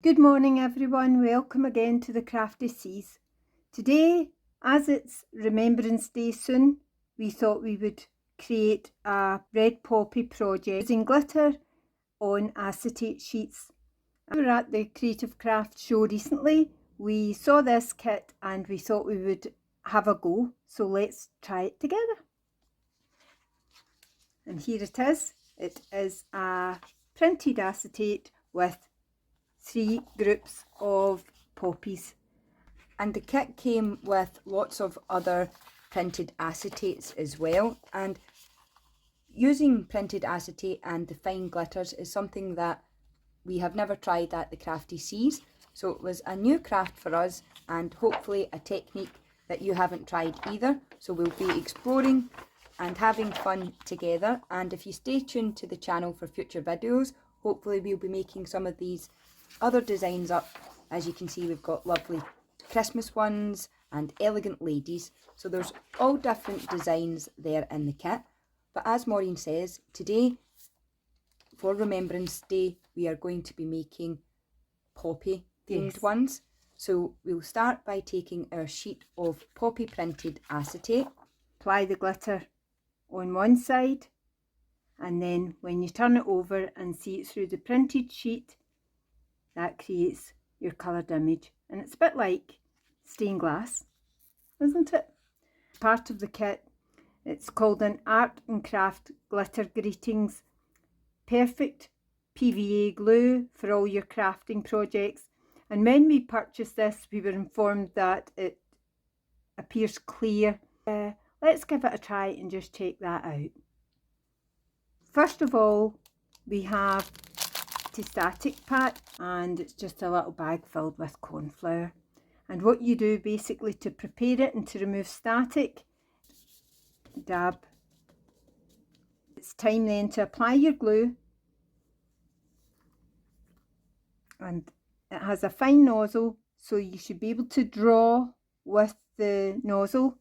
Good morning everyone, welcome again to the Crafty Seas. Today, as it's Remembrance Day soon, we thought we would create a red poppy project using glitter on acetate sheets. We were at the Creative Craft show recently, we saw this kit and we thought we would have a go, so let's try it together. And here it is a printed acetate with 3 groups of poppies, and the kit came with lots of other printed acetates as well. And using printed acetate and the fine glitters is something that we have never tried at the Crafty Seas, so it was a new craft for us and hopefully a technique that you haven't tried either. So we'll be exploring and having fun together, and if you stay tuned to the channel for future videos, hopefully we'll be making some of these other designs up. As you can see, we've got lovely Christmas ones and elegant ladies, so there's all different designs there in the kit. But as Maureen says, today for Remembrance Day we are going to be making poppy themed ones. So we'll start by taking our sheet of poppy printed acetate, apply the glitter on one side, and then when you turn it over and see it through the printed sheet, that creates your coloured image. And it's a bit like stained glass, isn't it? Part of the kit, it's called an Art and Craft Glitter Greetings. Perfect PVA glue for all your crafting projects. And when we purchased this, we were informed that it appears clear. Let's give it a try and just check that out. First of all, we have Acetate pack, and it's just a little bag filled with corn flour. And what you do basically to prepare it and to remove static, dab. It's time then to apply your glue, and it has a fine nozzle, so you should be able to draw with the nozzle,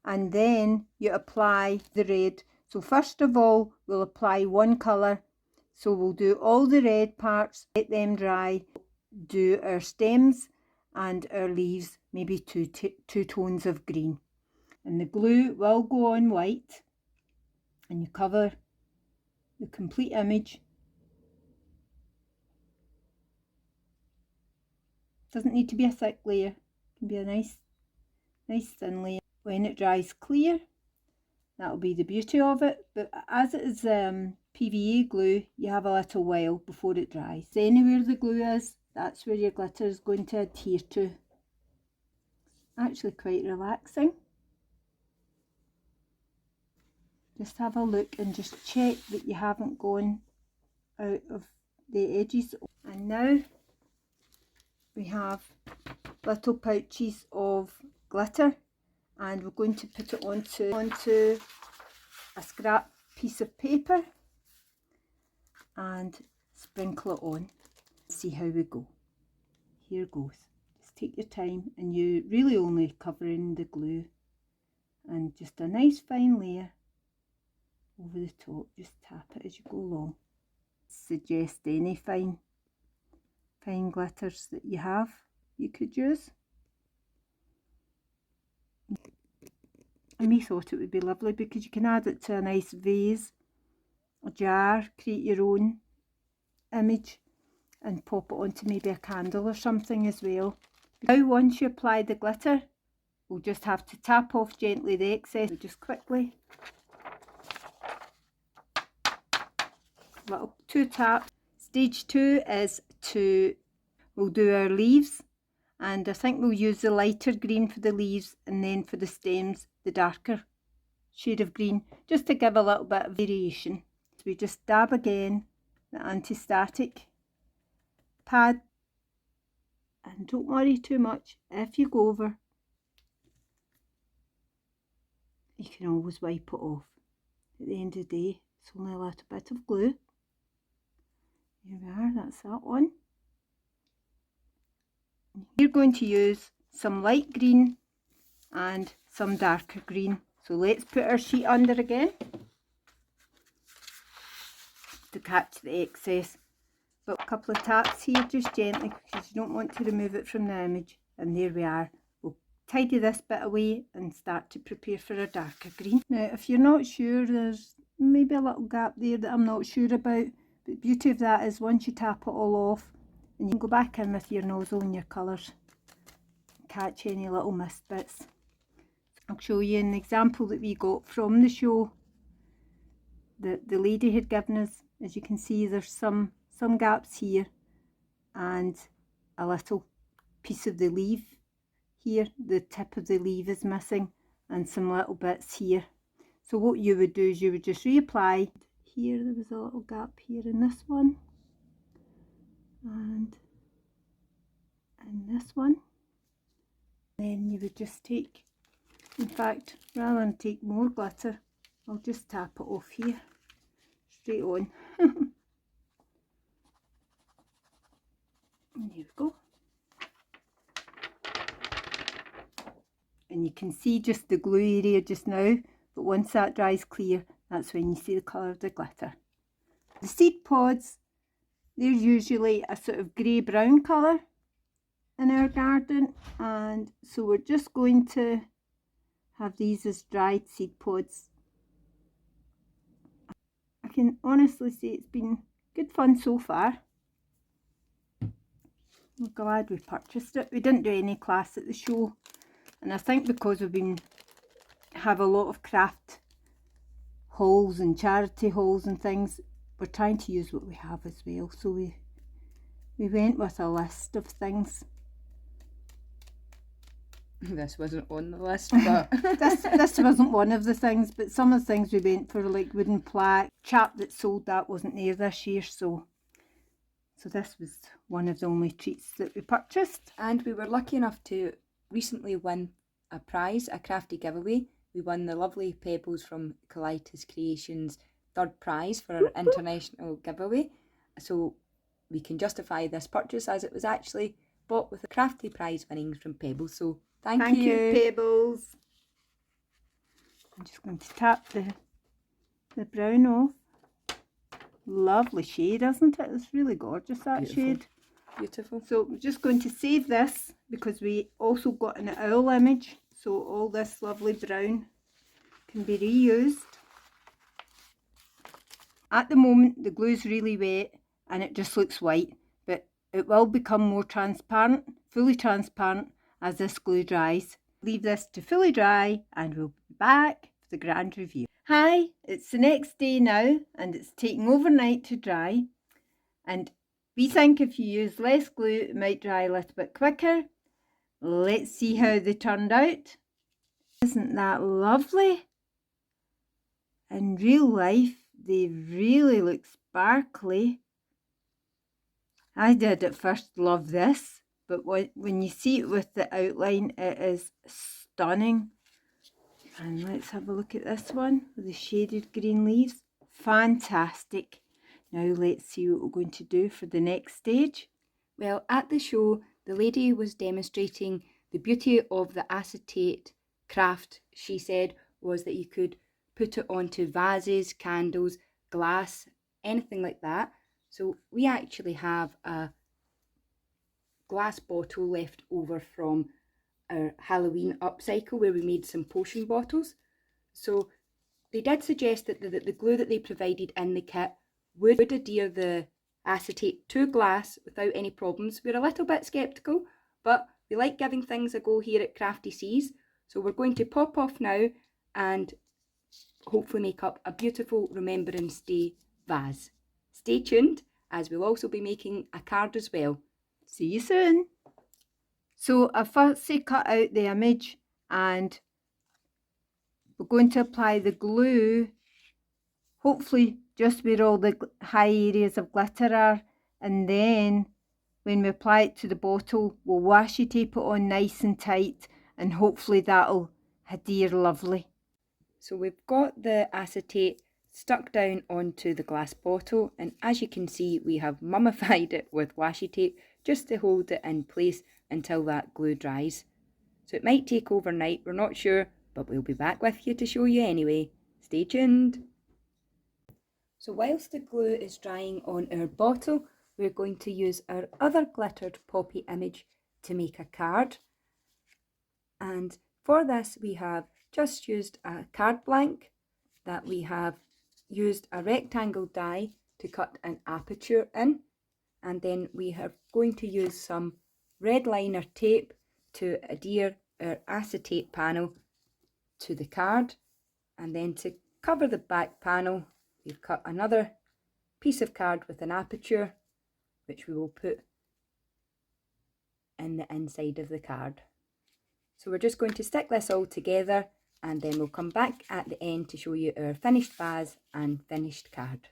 and then you apply the red. So first of all we'll apply one colour. So we'll do all the red parts, let them dry, do our stems and our leaves, maybe two tones of green. And the glue will go on white, and you cover the complete image. Doesn't need to be a thick layer, it can be a nice thin layer. When it dries clear, that'll be the beauty of it. But as it is PVA glue, you have a little while before it dries. Anywhere the glue is, that's where your glitter is going to adhere to. Actually quite relaxing. Just have a look and just check that you haven't gone out of the edges. And now we have little pouches of glitter, and we're going to put it onto a scrap piece of paper and sprinkle it on. See how we go. Here goes. Just take your time, and you really only covering the glue, and just a nice fine layer over the top. Just tap it as you go along. Suggest any fine glitters that you have you could use. And we thought it would be lovely because you can add it to a nice vase, a jar, create your own image and pop it onto maybe a candle or something as well. Now once you apply the glitter, we'll just have to tap off gently the excess. Just quickly, little 2 taps. Stage 2 is we'll do our leaves, and I think we'll use the lighter green for the leaves, and then for the stems the darker shade of green, just to give a little bit of variation. So we just dab again the anti-static pad, and don't worry too much. If you go over, you can always wipe it off. At the end of the day, it's only a little bit of glue. Here we are, that's that one. You're going to use some light green and some darker green. So let's put our sheet under again to catch the excess. but a couple of taps here just gently because you don't want to remove it from the image. And there we are. We'll tidy this bit away and start to prepare for a darker green. Now if you're not sure, there's maybe a little gap there that I'm not sure about, but the beauty of that is once you tap it all off and you can go back in with your nozzle and your colours, catch any little mist bits. I'll show you an example that we got from the show that the lady had given us. As you can see, there's some gaps here and a little piece of the leaf here. The tip of the leaf is missing and some little bits here. So what you would do is you would just reapply. Here there was a little gap here in this one and in this one. Then you would just take, in fact, rather than take more glitter, I'll just tap it off here, straight on. And there we go. And you can see just the glue area just now, but once that dries clear, that's when you see the colour of the glitter. The seed pods, they're usually a sort of grey-brown colour in our garden, and so we're just going to have these as dried seed pods. I can honestly say it's been good fun so far. I'm glad we purchased it. We didn't do any class at the show, and I think because we've have a lot of craft hauls and charity hauls and things, we're trying to use what we have as well. So we went with a list of things. This wasn't on the list, but this wasn't one of the things, but some of the things we went for, like wooden plaque. Chap that sold that wasn't there this year, so this was one of the only treats that we purchased. And we were lucky enough to recently win a prize, a Crafty giveaway. We won the lovely pebbles from Colitis Creations, third prize for our international giveaway. So we can justify this purchase as it was actually bought with a Crafty prize winnings from Pebbles. So thank you, Pebbles. I'm just going to tap the brown off. Lovely shade, isn't it? It's really gorgeous, that shade. Beautiful. So we're just going to save this because we also got an owl image. So all this lovely brown can be reused. At the moment the glue is really wet and it just looks white, but it will become more transparent, fully transparent, as this glue dries. Leave this to fully dry and we'll be back for the grand review. Hi, it's the next day now and it's taking overnight to dry, and we think if you use less glue it might dry a little bit quicker. Let's see how they turned out. Isn't that lovely? In real life they really look sparkly. I did at first love this, but when you see it with the outline it is stunning. And let's have a look at this one with the shaded green leaves. Fantastic. Now let's see what we're going to do for the next stage. Well, at the show the lady was demonstrating the beauty of the acetate craft. She said was that you could put it onto vases, candles, glass, anything like that. So we actually have a glass bottle left over from our Halloween upcycle where we made some potion bottles. So they did suggest that the glue that they provided in the kit would adhere the acetate to glass without any problems. We're a little bit sceptical, but we like giving things a go here at Crafty Seas. So we're going to pop off now and hopefully make up a beautiful Remembrance Day vase. Stay tuned, as we'll also be making a card as well. See you soon. So I firstly cut out the image and we're going to apply the glue, hopefully just where all the high areas of glitter are, and then when we apply it to the bottle we'll washi tape it on nice and tight and hopefully that'll adhere lovely. So we've got the acetate stuck down onto the glass bottle, and as you can see we have mummified it with washi tape just to hold it in place until that glue dries. So it might take overnight, we're not sure, but we'll be back with you to show you anyway. Stay tuned. So whilst the glue is drying on our bottle, we're going to use our other glittered poppy image to make a card. And for this we have just used a card blank that we have used a rectangle die to cut an aperture in, and then we are going to use some red liner tape to adhere our acetate panel to the card, and then to cover the back panel we've cut another piece of card with an aperture which we will put in the inside of the card. So we're just going to stick this all together, and then we'll come back at the end to show you our finished vase and finished card.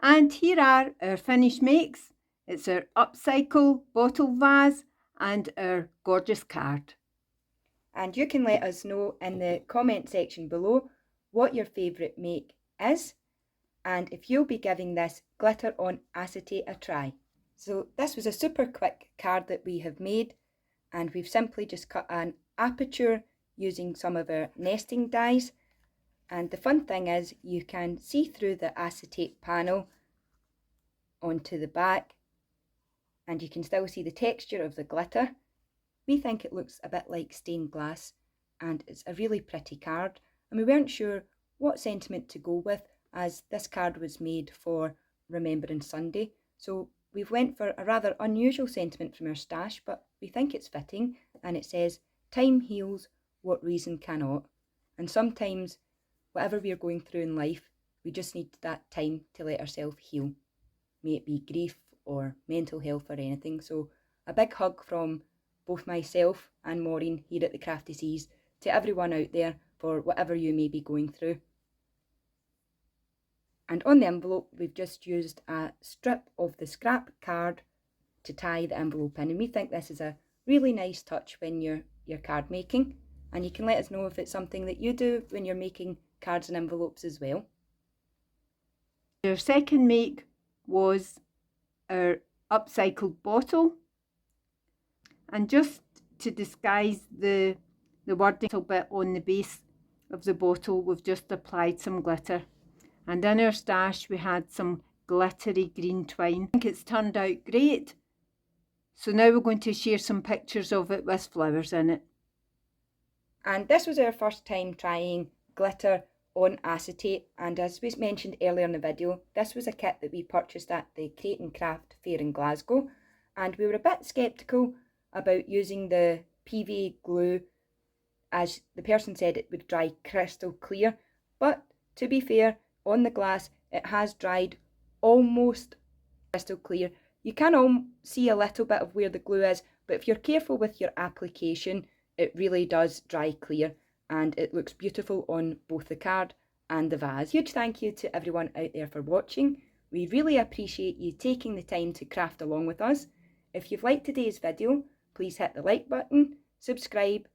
And here are our finished makes. It's our upcycle bottle vase and our gorgeous card. And you can let us know in the comment section below what your favourite make is, and if you'll be giving this glitter on acetate a try. So this was a super quick card that we have made, and we've simply just cut an aperture using some of our nesting dies. And the fun thing is you can see through the acetate panel onto the back, and you can still see the texture of the glitter. We think it looks a bit like stained glass, and it's a really pretty card, and we weren't sure what sentiment to go with, as this card was made for Remembrance Sunday. So we've went for a rather unusual sentiment from our stash, but we think it's fitting, and it says, "Time heals what reason cannot." And sometimes, whatever we're going through in life, we just need that time to let ourselves heal. May it be grief or mental health or anything. So a big hug from both myself and Maureen here at the Crafty Seas to everyone out there for whatever you may be going through. And on the envelope we've just used a strip of the scrap card to tie the envelope in, and we think this is a really nice touch when you're card making, and you can let us know if it's something that you do when you're making cards and envelopes as well. Our second make was our upcycled bottle, and just to disguise the wording a little bit on the base of the bottle, we've just applied some glitter. And in our stash we had some glittery green twine. I think it's turned out great. So now we're going to share some pictures of it with flowers in it. And this was our first time trying glitter on acetate, and as we mentioned earlier in the video, this was a kit that we purchased at the Crate and Craft fair in Glasgow, and we were a bit sceptical about using the PVA glue, as the person said it would dry crystal clear, but to be fair, on the glass it has dried almost crystal clear. You can all see a little bit of where the glue is, but if you're careful with your application, it really does dry clear, and it looks beautiful on both the card and the vase. Huge thank you to everyone out there for watching. We really appreciate you taking the time to craft along with us. If you've liked today's video, please hit the like button, subscribe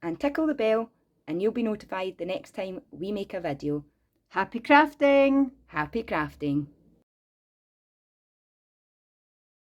and tickle the bell, and you'll be notified the next time we make a video. Happy crafting! Happy crafting!